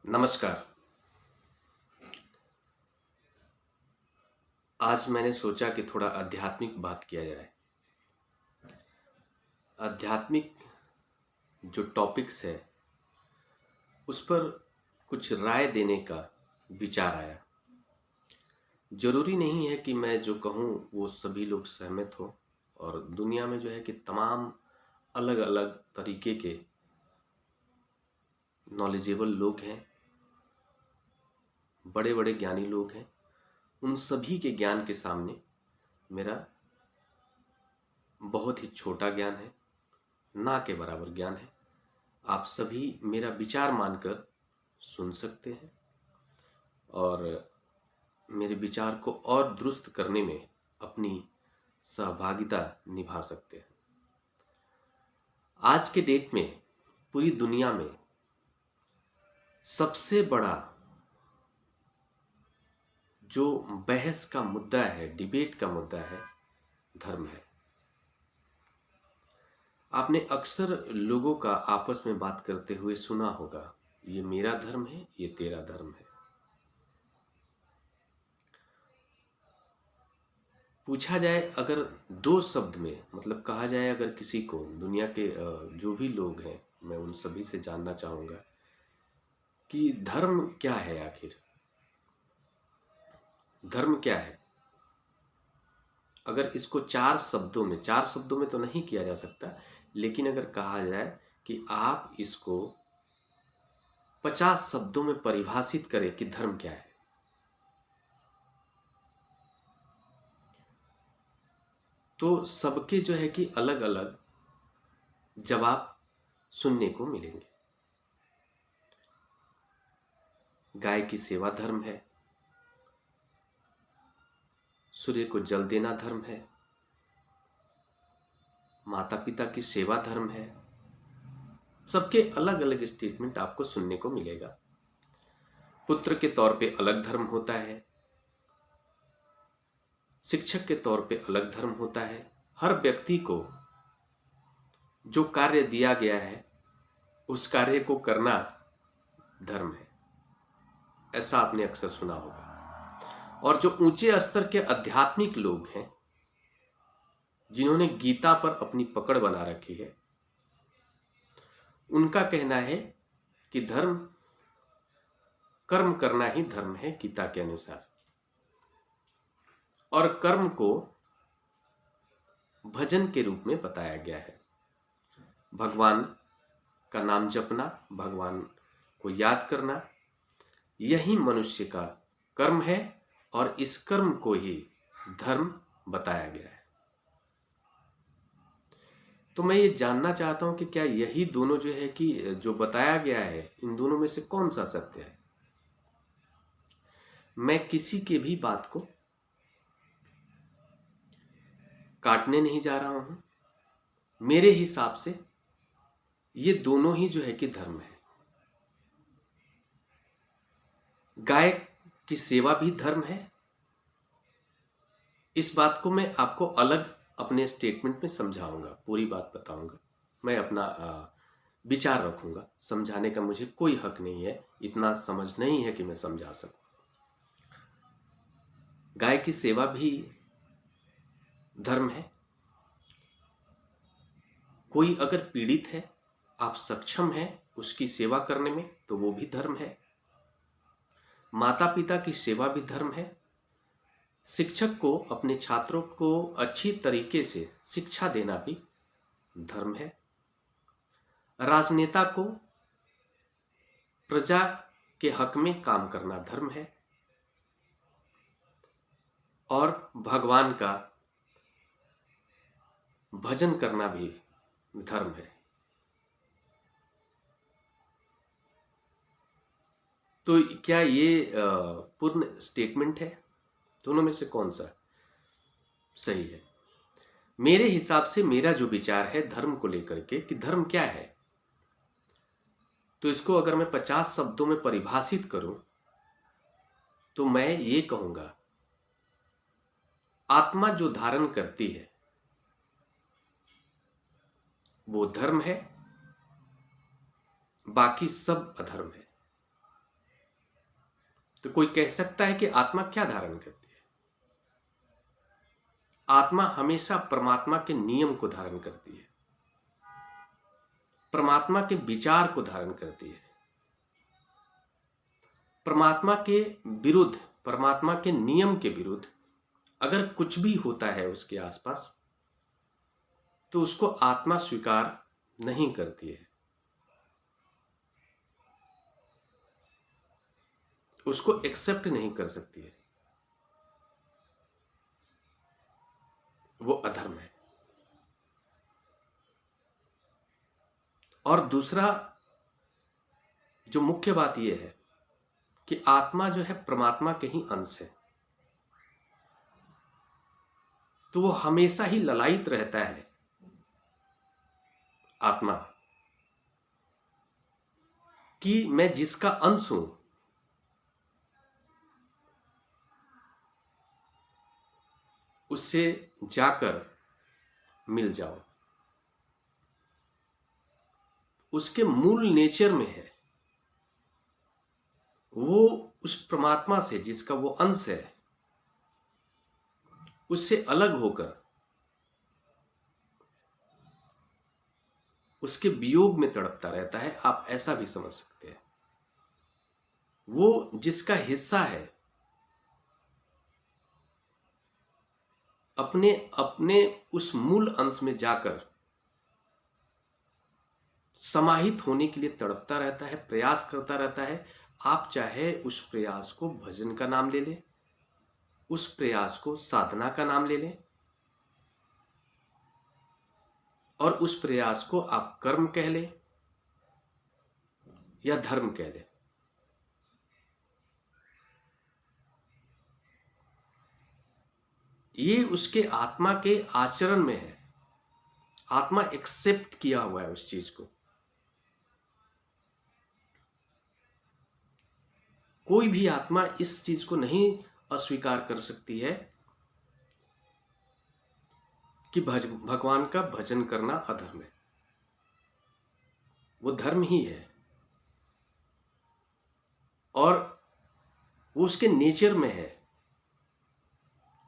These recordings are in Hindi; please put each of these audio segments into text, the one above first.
नमस्कार। आज मैंने सोचा कि थोड़ा आध्यात्मिक बात किया जाए। आध्यात्मिक जो टॉपिक्स है उस पर कुछ राय देने का विचार आया। ज़रूरी नहीं है कि मैं जो कहूँ वो सभी लोग सहमत हों। और दुनिया में जो है कि तमाम अलग-अलग तरीके के नॉलेजेबल लोग हैं, बड़े-बड़े ज्ञानी लोग हैं। उन सभी के ज्ञान के सामने मेरा बहुत ही छोटा ज्ञान है, ना के बराबर ज्ञान है। आप सभी मेरा विचार मानकर सुन सकते हैं और मेरे विचार को और दुरुस्त करने में अपनी सहभागिता निभा सकते हैं। आज के डेट में पूरी दुनिया में सबसे बड़ा जो बहस का मुद्दा है, डिबेट का मुद्दा है, धर्म है। आपने अक्सर लोगों का आपस में बात करते हुए सुना होगा, ये मेरा धर्म है, ये तेरा धर्म है। पूछा जाए अगर दो शब्द में, मतलब कहा जाए अगर किसी को, दुनिया के जो भी लोग हैं, मैं उन सभी से जानना चाहूँगा कि धर्म क्या है आखिर। धर्म क्या है? अगर इसको चार शब्दों में तो नहीं किया जा सकता, लेकिन अगर कहा जाए कि आप इसको 50 शब्दों में परिभाषित करें कि धर्म क्या है, तो सबके जो है कि अलग अलग जवाब सुनने को मिलेंगे। गाय की सेवा धर्म है, सूर्य को जल देना धर्म है, माता पिता की सेवा धर्म है। सबके अलग अलग स्टेटमेंट आपको सुनने को मिलेगा। पुत्र के तौर पे अलग धर्म होता है, शिक्षक के तौर पे अलग धर्म होता है। हर व्यक्ति को जो कार्य दिया गया है उस कार्य को करना धर्म है, ऐसा आपने अक्सर सुना होगा। और जो ऊंचे स्तर के आध्यात्मिक लोग हैं, जिन्होंने गीता पर अपनी पकड़ बना रखी है, उनका कहना है कि धर्म कर्म करना ही धर्म है गीता के अनुसार। और कर्म को भजन के रूप में बताया गया है। भगवान का नाम जपना, भगवान को याद करना, यही मनुष्य का कर्म है और इस कर्म को ही धर्म बताया गया है। तो मैं ये जानना चाहता हूं कि क्या यही दोनों जो है कि जो बताया गया है, इन दोनों में से कौन सा सत्य है? मैं किसी के भी बात को काटने नहीं जा रहा हूं। मेरे हिसाब से ये दोनों ही जो है कि धर्म है। गाय की सेवा भी धर्म है। इस बात को मैं आपको अलग अपने स्टेटमेंट में समझाऊंगा, पूरी बात बताऊंगा। मैं अपना विचार रखूंगा। समझाने का मुझे कोई हक नहीं है, इतना समझ नहीं है कि मैं समझा सकूं। गाय की सेवा भी धर्म है। कोई अगर पीड़ित है, आप सक्षम हैं उसकी सेवा करने में, तो वो भी धर्म है। माता पिता की सेवा भी धर्म है। शिक्षक को अपने छात्रों को अच्छी तरीके से शिक्षा देना भी धर्म है। राजनेता को प्रजा के हक में काम करना धर्म है। और भगवान का भजन करना भी धर्म है। तो क्या ये पूर्ण स्टेटमेंट है? दोनों में से कौन सा सही है? मेरे हिसाब से मेरा जो विचार है धर्म को लेकर के कि धर्म क्या है, तो इसको अगर मैं 50 शब्दों में परिभाषित करूं तो मैं ये कहूंगा, आत्मा जो धारण करती है वो धर्म है, बाकी सब अधर्म है। तो कोई कह सकता है कि आत्मा क्या धारण करती है? आत्मा हमेशा परमात्मा के नियम को धारण करती है, परमात्मा के विचार को धारण करती है, परमात्मा के विरुद्ध, परमात्मा के नियम के विरुद्ध अगर कुछ भी होता है उसके आसपास, तो उसको आत्मा स्वीकार नहीं करती है, उसको एक्सेप्ट नहीं कर सकती है। वो अधर्म है। और दूसरा जो मुख्य बात यह है कि आत्मा जो है परमात्मा के ही अंश है, तो वो हमेशा ही ललायित रहता है आत्मा कि मैं जिसका अंश हूं उससे जाकर मिल जाओ। उसके मूल नेचर में है, वो उस परमात्मा से जिसका वो अंश है उससे अलग होकर उसके वियोग में तड़पता रहता है। आप ऐसा भी समझ सकते हैं। वो जिसका हिस्सा है अपने अपने उस मूल अंश में जाकर समाहित होने के लिए तड़पता रहता है, प्रयास करता रहता है। आप चाहे उस प्रयास को भजन का नाम ले लें, उस प्रयास को साधना का नाम ले लें, और उस प्रयास को आप कर्म कह लें या धर्म कह लें, ये उसके आत्मा के आचरण में है। आत्मा एक्सेप्ट किया हुआ है उस चीज को। कोई भी आत्मा इस चीज को नहीं अस्वीकार कर सकती है कि भगवान का भजन करना अधर्म है। वो धर्म ही है और वो उसके नेचर में है,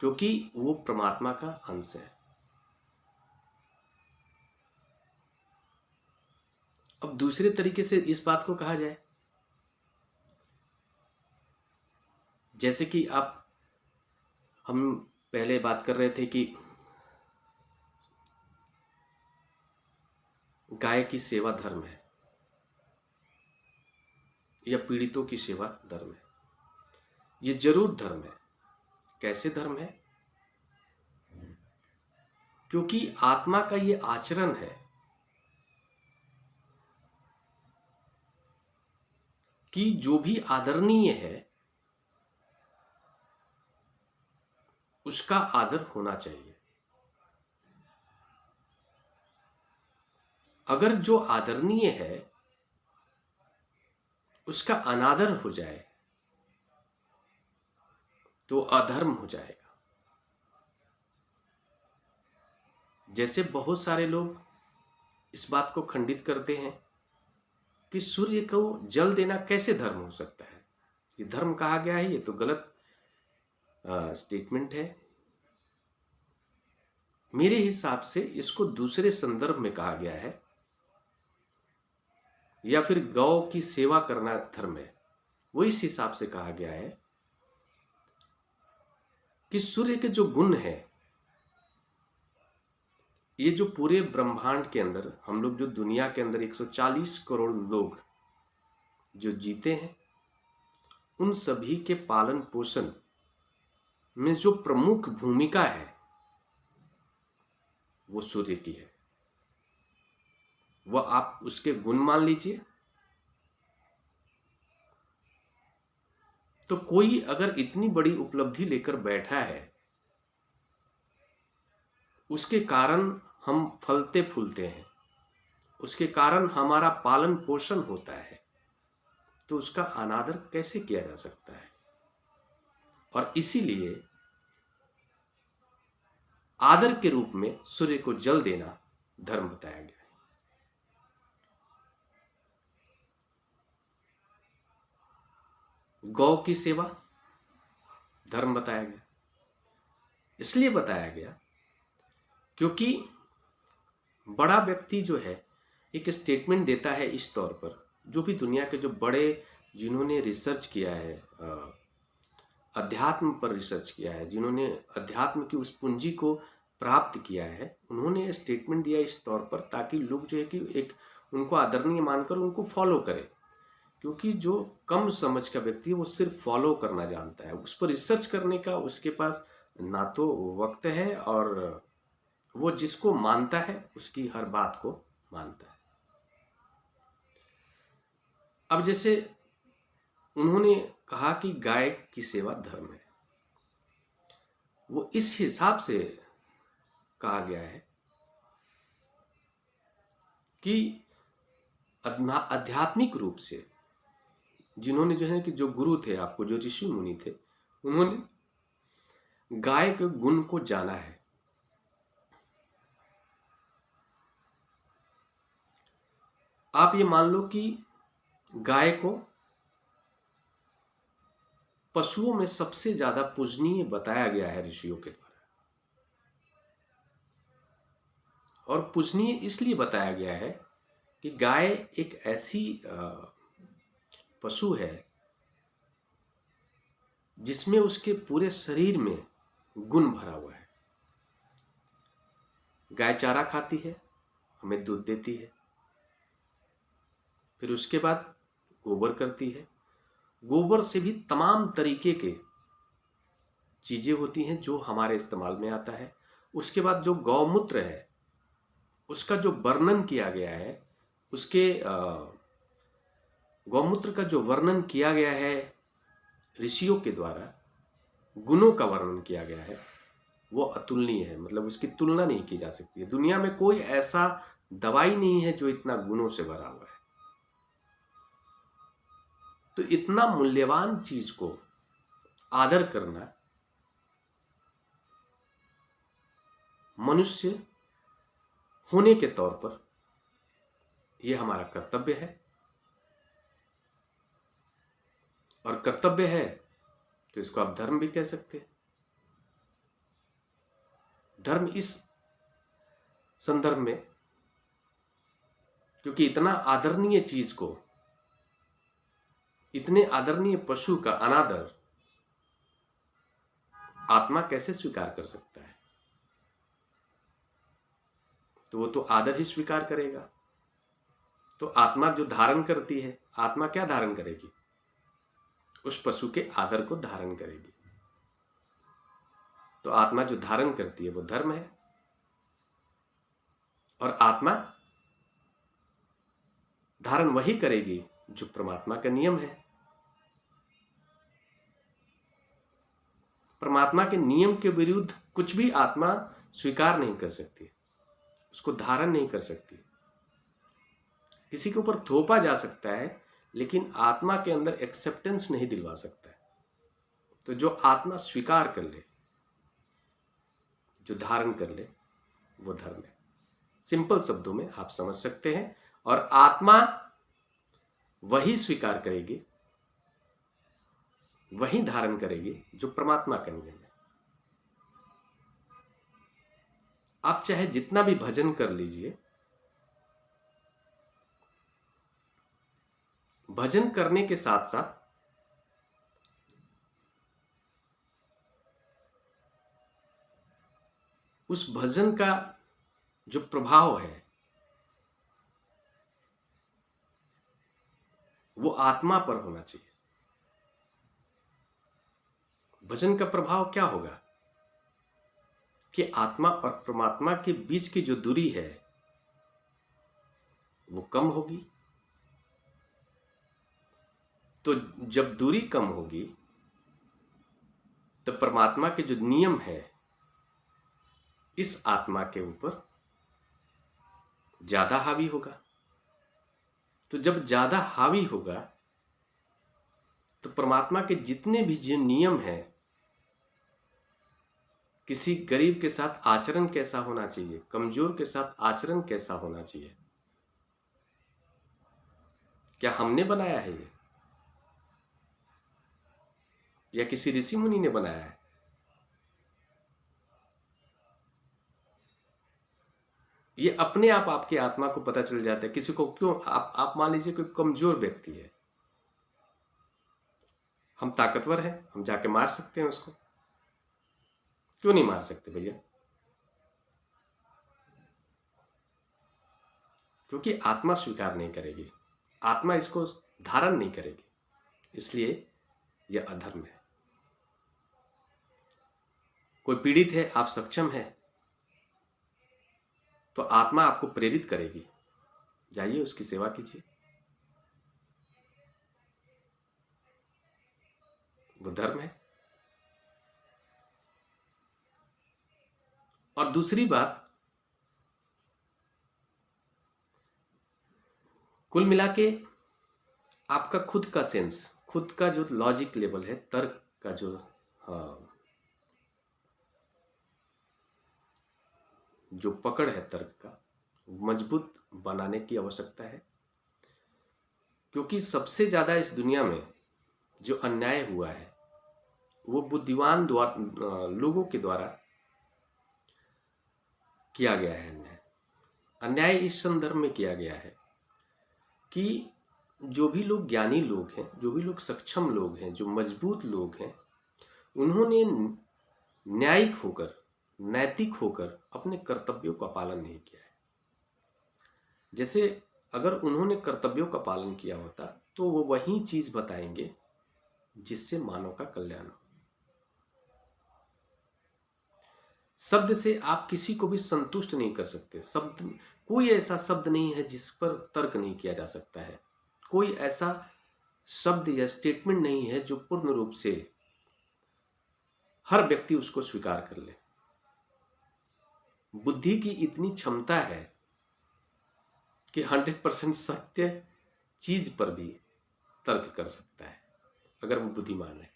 क्योंकि वो परमात्मा का अंश है। अब दूसरे तरीके से इस बात को कहा जाए, जैसे कि हम पहले बात कर रहे थे कि गाय की सेवा धर्म है या पीड़ितों की सेवा धर्म है। ये जरूर धर्म है। कैसे धर्म है? क्योंकि आत्मा का ये आचरण है कि जो भी आदरणीय है उसका आदर होना चाहिए। अगर जो आदरणीय है उसका अनादर हो जाए तो अधर्म हो जाएगा। जैसे बहुत सारे लोग इस बात को खंडित करते हैं कि सूर्य को जल देना कैसे धर्म हो सकता है। ये धर्म कहा गया है, ये तो गलत स्टेटमेंट है। मेरे हिसाब से इसको दूसरे संदर्भ में कहा गया है, या फिर गौ की सेवा करना धर्म है। वो इस हिसाब से कहा गया है कि सूर्य के जो गुण है, ये जो पूरे ब्रह्मांड के अंदर हम लोग, जो दुनिया के अंदर 140 करोड़ लोग जो जीते हैं, उन सभी के पालन पोषण में जो प्रमुख भूमिका है वो सूर्य की है। वह आप उसके गुण मान लीजिए। तो कोई अगर इतनी बड़ी उपलब्धि लेकर बैठा है, उसके कारण हम फलते फूलते हैं, उसके कारण हमारा पालन पोषण होता है, तो उसका अनादर कैसे किया जा सकता है? और इसीलिए आदर के रूप में सूर्य को जल देना धर्म बताया गया है। गौ की सेवा धर्म बताया गया। इसलिए बताया गया क्योंकि बड़ा व्यक्ति जो है एक स्टेटमेंट देता है इस तौर पर, जो भी दुनिया के जो बड़े जिन्होंने रिसर्च किया है, अध्यात्म पर रिसर्च किया है, जिन्होंने अध्यात्म की उस पूंजी को प्राप्त किया है, उन्होंने स्टेटमेंट दिया इस तौर पर ताकि लोग जो है कि एक उनको आदरणीय मानकर उनको फॉलो करें। क्योंकि जो कम समझ का व्यक्ति है वो सिर्फ फॉलो करना जानता है, उस पर रिसर्च करने का उसके पास ना तो वक्त है, और वो जिसको मानता है उसकी हर बात को मानता है। अब जैसे उन्होंने कहा कि गाय की सेवा धर्म है, वो इस हिसाब से कहा गया है कि आध्यात्मिक रूप से जिन्होंने जो है कि जो गुरु थे आपको, जो ऋषि मुनि थे, उन्होंने गाय के गुण को जाना है। आप ये मान लो कि गाय को पशुओं में सबसे ज्यादा पूजनीय बताया गया है ऋषियों के द्वारा, और पूजनीय इसलिए बताया गया है कि गाय एक ऐसी पशु है जिसमें उसके पूरे शरीर में गुण भरा हुआ है। गाय चारा खाती है, हमें दूध देती है, फिर उसके बाद गोबर करती है। गोबर से भी तमाम तरीके के चीजें होती हैं जो हमारे इस्तेमाल में आता है। उसके बाद जो गौमूत्र है उसका जो वर्णन किया गया है, उसके गौमूत्र का जो वर्णन किया गया है ऋषियों के द्वारा, गुणों का वर्णन किया गया है, वो अतुलनीय है। मतलब उसकी तुलना नहीं की जा सकती है। दुनिया में कोई ऐसा दवाई नहीं है जो इतना गुणों से भरा हुआ है। तो इतना मूल्यवान चीज को आदर करना मनुष्य होने के तौर पर यह हमारा कर्तव्य है, और कर्तव्य है तो इसको आप धर्म भी कह सकते हैं। धर्म इस संदर्भ में, क्योंकि इतना आदरणीय चीज को, इतने आदरणीय पशु का अनादर आत्मा कैसे स्वीकार कर सकता है? तो वो तो आदर ही स्वीकार करेगा। तो आत्मा जो धारण करती है, आत्मा क्या धारण करेगी? उस पशु के आदर को धारण करेगी। तो आत्मा जो धारण करती है वो धर्म है, और आत्मा धारण वही करेगी जो परमात्मा का नियम है। परमात्मा के नियम के विरुद्ध कुछ भी आत्मा स्वीकार नहीं कर सकती, उसको धारण नहीं कर सकती। किसी के ऊपर थोपा जा सकता है, लेकिन आत्मा के अंदर एक्सेप्टेंस नहीं दिलवा सकता है। तो जो आत्मा स्वीकार कर ले, जो धारण कर ले, वो धर्म है। सिंपल शब्दों में आप समझ सकते हैं। और आत्मा वही स्वीकार करेगी, वही धारण करेगी जो परमात्मा का नियम है। आप चाहे जितना भी भजन कर लीजिए, भजन करने के साथ साथ उस भजन का जो प्रभाव है वो आत्मा पर होना चाहिए। भजन का प्रभाव क्या होगा कि आत्मा और परमात्मा के बीच की जो दूरी है वो कम होगी। तो जब दूरी कम होगी तो परमात्मा के जो नियम है इस आत्मा के ऊपर ज्यादा हावी होगा। तो जब ज्यादा हावी होगा तो परमात्मा के जितने भी जो नियम है, किसी गरीब के साथ आचरण कैसा होना चाहिए, कमजोर के साथ आचरण कैसा होना चाहिए, क्या हमने बनाया है ये? या किसी ऋषि मुनि ने बनाया है। ये अपने आप आपकी आत्मा को पता चल जाता है। किसी को क्यों आप मान लीजिए कोई कमजोर व्यक्ति है, हम ताकतवर हैं, हम जाके मार सकते हैं उसको, क्यों नहीं मार सकते भैया? क्योंकि आत्मा स्वीकार नहीं करेगी, आत्मा इसको धारण नहीं करेगी, इसलिए यह अधर्म है। कोई पीड़ित है, आप सक्षम है, तो आत्मा आपको प्रेरित करेगी, जाइए उसकी सेवा कीजिए, वो धर्म है। और दूसरी बात, कुल मिला के आपका खुद का सेंस, खुद का जो लॉजिक लेवल है, तर्क का जो जो पकड़ है तर्क का, मजबूत बनाने की आवश्यकता है। क्योंकि सबसे ज्यादा इस दुनिया में जो अन्याय हुआ है वो बुद्धिमान लोगों के द्वारा किया गया है। अन्याय इस संदर्भ में किया गया है कि जो भी लोग ज्ञानी लोग हैं, जो भी लोग सक्षम लोग हैं, जो मजबूत लोग हैं, उन्होंने न्यायिक होकर, नैतिक होकर अपने कर्तव्यों का पालन नहीं किया है। जैसे अगर उन्होंने कर्तव्यों का पालन किया होता तो वो वही चीज बताएंगे जिससे मानव का कल्याण हो। शब्द से आप किसी को भी संतुष्ट नहीं कर सकते। शब्द, कोई ऐसा शब्द नहीं है जिस पर तर्क नहीं किया जा सकता है। कोई ऐसा शब्द या स्टेटमेंट नहीं है जो पूर्ण रूप से हर व्यक्ति उसको स्वीकार कर ले। बुद्धि की इतनी क्षमता है कि 100% सत्य चीज पर भी तर्क कर सकता है अगर वो बुद्धिमान है।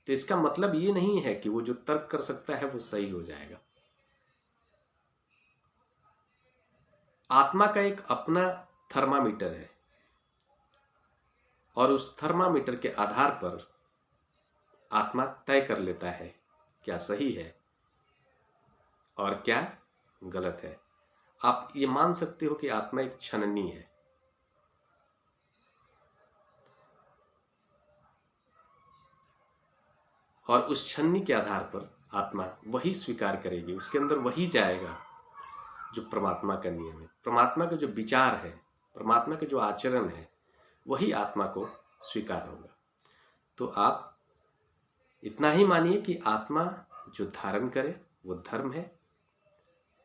तो इसका मतलब ये नहीं है कि वो जो तर्क कर सकता है वो सही हो जाएगा। आत्मा का एक अपना थर्मामीटर है और उस थर्मामीटर के आधार पर आत्मा तय कर लेता है क्या सही है और क्या गलत है। आप ये मान सकते हो कि आत्मा एक छननी है, और उस छन्नी के आधार पर आत्मा वही स्वीकार करेगी, उसके अंदर वही जाएगा जो परमात्मा का नियम है, परमात्मा का जो विचार है, परमात्मा का जो आचरण है, वही आत्मा को स्वीकार होगा। तो आप इतना ही मानिए कि आत्मा जो धारण करे वो धर्म है,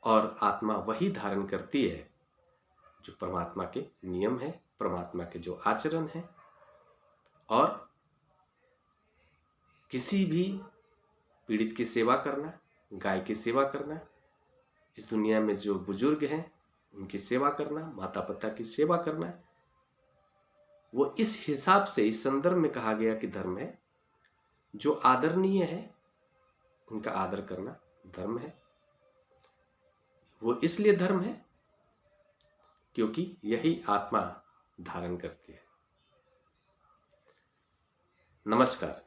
और आत्मा वही धारण करती है जो परमात्मा के नियम है, परमात्मा के जो आचरण है। और किसी भी पीड़ित की सेवा करना, गाय की सेवा करना, इस दुनिया में जो बुजुर्ग हैं उनकी सेवा करना, माता पिता की सेवा करना, वो इस हिसाब से, इस संदर्भ में कहा गया कि धर्म है। जो आदरणीय है उनका आदर करना धर्म है। वो इसलिए धर्म है क्योंकि यही आत्मा धारण करती है। नमस्कार।